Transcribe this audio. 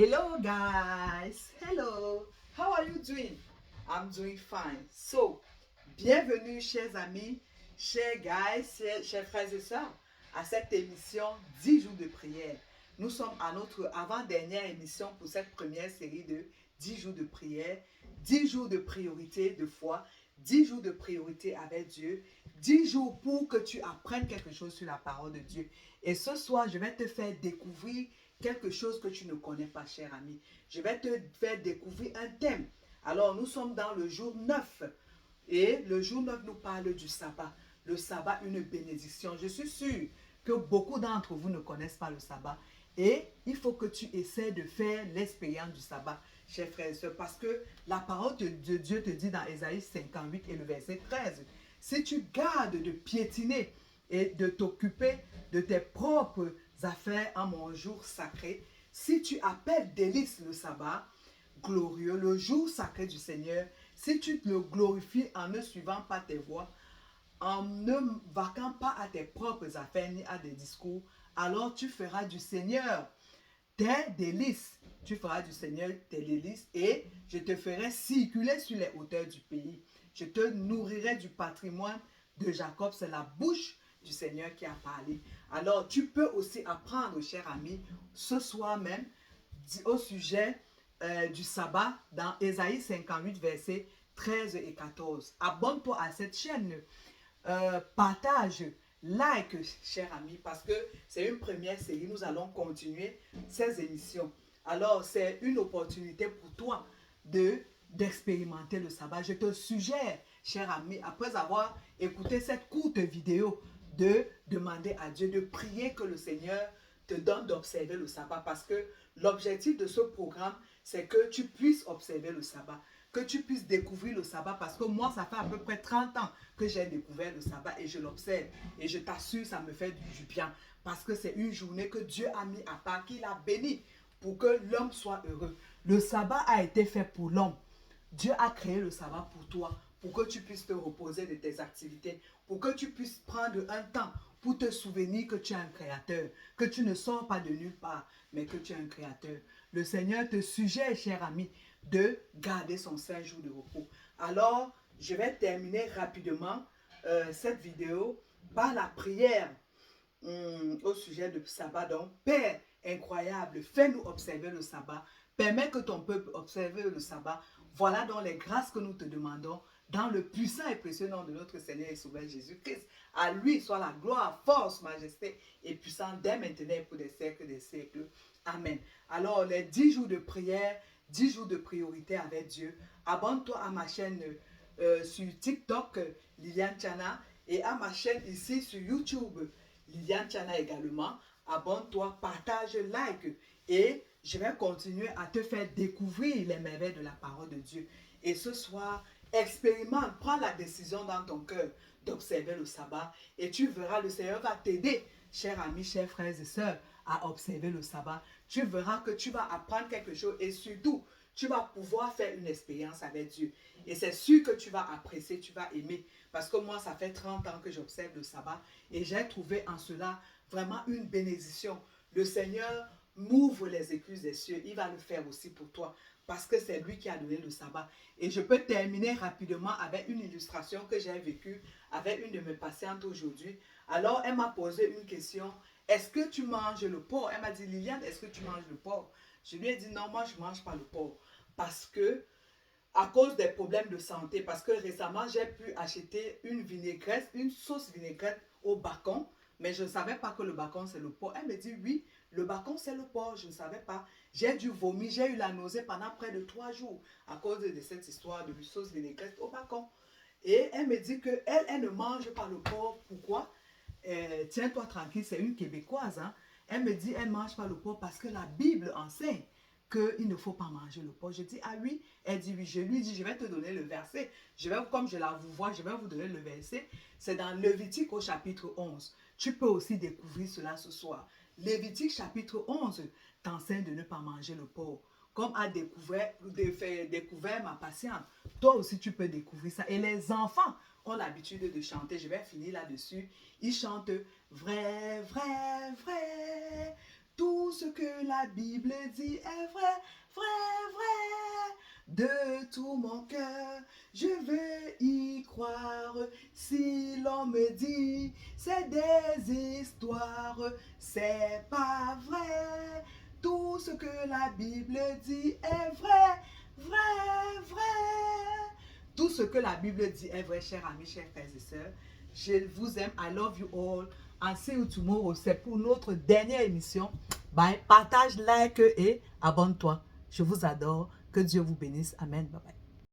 Hello guys, hello, how are you doing? I'm doing fine. So, bienvenue chers amis, chers guys, chers frères et sœurs à cette émission 10 jours de prière. Nous sommes à notre avant-dernière émission pour cette première série de 10 jours de prière, 10 jours de priorité de foi, 10 jours de priorité avec Dieu, 10 jours pour que tu apprennes quelque chose sur la parole de Dieu. Et ce soir, je vais te faire découvrir quelque chose que tu ne connais pas, cher ami. Je vais te faire découvrir un thème. Alors, nous sommes dans le jour 9. Et le jour 9 nous parle du sabbat. Le sabbat, une bénédiction. Je suis sûr que beaucoup d'entre vous ne connaissent pas le sabbat. Et il faut que tu essaies de faire l'expérience du sabbat, chers frères et sœurs, parce que la parole de Dieu te dit dans Ésaïe 58 et le verset 13, si tu gardes de piétiner et de t'occuper de tes propres affaires en mon jour sacré, si tu appelles délice le sabbat glorieux, le jour sacré du Seigneur, si tu le glorifies en ne suivant pas tes voies, en ne vaquant pas à tes propres affaires ni à des discours, alors tu feras du Seigneur tes délices. Tu feras du Seigneur tes délices et je te ferai circuler sur les hauteurs du pays. Je te nourrirai du patrimoine de Jacob. C'est la bouche du Seigneur qui a parlé. Alors tu peux aussi apprendre, cher ami, ce soir même, au sujet du sabbat dans Ésaïe 58, versets 13 et 14. Abonne-toi à cette chaîne. Partage, like, cher ami, parce que c'est une première série. Nous allons continuer ces émissions. Alors, c'est une opportunité pour toi d'expérimenter le sabbat. Je te suggère, cher ami, après avoir écouté cette courte vidéo, de demander à Dieu, de prier que le Seigneur te donne d'observer le sabbat, parce que l'objectif de ce programme, c'est que tu puisses observer le sabbat, que tu puisses découvrir le sabbat, parce que moi, ça fait à peu près 30 ans que j'ai découvert le sabbat et je l'observe. Et je t'assure, ça me fait du bien, parce que c'est une journée que Dieu a mis à part, qu'il a béni pour que l'homme soit heureux. Le sabbat a été fait pour l'homme. Dieu a créé le sabbat pour toi, pour que tu puisses te reposer de tes activités, pour que tu puisses prendre un temps pour te souvenir que tu es un créateur, que tu ne sors pas de nulle part, mais que tu es un créateur. Le Seigneur te suggère, cher ami, de garder son saint jour de repos. Alors, je vais terminer rapidement cette vidéo par la prière au sujet du sabbat. Donc, Père incroyable, fais-nous observer le sabbat. Permets que ton peuple observe le sabbat. Voilà donc les grâces que nous te demandons dans le puissant et précieux nom de notre Seigneur et Sauveur Jésus-Christ. À lui soit la gloire, force, majesté et puissance dès maintenant et pour des siècles des siècles. Amen. Alors, les 10 jours de prière, 10 jours de priorité avec Dieu. Abonne-toi à ma chaîne sur TikTok, Liliane Chana, et à ma chaîne ici sur YouTube, Liliane Chana également. Abonne-toi, partage, like et je vais continuer à te faire découvrir les merveilles de la parole de Dieu. Et ce soir, expérimente, prends la décision dans ton cœur d'observer le sabbat et tu verras, le Seigneur va t'aider, chers amis, chers frères et sœurs, à observer le sabbat. Tu verras que tu vas apprendre quelque chose et surtout, tu vas pouvoir faire une expérience avec Dieu. Et c'est sûr que tu vas apprécier, tu vas aimer. Parce que moi, ça fait 30 ans que j'observe le sabbat et j'ai trouvé en cela vraiment une bénédiction. Le Seigneur m'ouvre les écluses des cieux. Il va le faire aussi pour toi parce que c'est lui qui a donné le sabbat. Et je peux terminer rapidement avec une illustration que j'ai vécue avec une de mes patientes aujourd'hui. Alors, elle m'a posé une question. Est-ce que tu manges le porc? Elle m'a dit, Liliane, est-ce que tu manges le porc? Je lui ai dit, non, moi, je ne mange pas le porc. Parce que à cause des problèmes de santé, parce que récemment, j'ai pu acheter une vinaigrette, une sauce vinaigrette au bacon, mais je ne savais pas que le bacon, c'est le porc. Elle me dit, oui, le bacon, c'est le porc, je ne savais pas. J'ai dû vomir, j'ai eu la nausée pendant près de 3 jours à cause de cette histoire de sauce vinaigrette au bacon. Et elle me dit qu'elle, elle ne mange pas le porc. Pourquoi? Tiens-toi tranquille, c'est une Québécoise. Hein? Elle me dit, elle ne mange pas le porc parce que la Bible enseigne qu'il ne faut pas manger le porc. Je dis, ah oui. Elle dit, oui. Je lui dis, je vais te donner le verset. Je vais, comme je la vous vois, je vais vous donner le verset. C'est dans Lévitique au chapitre 11. Tu peux aussi découvrir cela ce soir. Lévitique chapitre 11 t'enseigne de ne pas manger le porc. Comme a découvert ma patiente, toi aussi tu peux découvrir ça. Et les enfants ont l'habitude de chanter. Je vais finir là-dessus. Ils chantent vrai, vrai, vrai. Tout ce que la Bible dit est vrai, vrai, vrai. De tout mon cœur, je veux y croire. Si l'on me dit, c'est des histoires, c'est pas vrai. Tout ce que la Bible dit est vrai, vrai, vrai. Tout ce que la Bible dit est vrai, chers amis, chers frères et sœurs. Je vous aime. I love you all. And see you tomorrow. C'est pour notre dernière émission. Bye. Partage, like et abonne-toi. Je vous adore. Que Dieu vous bénisse. Amen. Bye bye.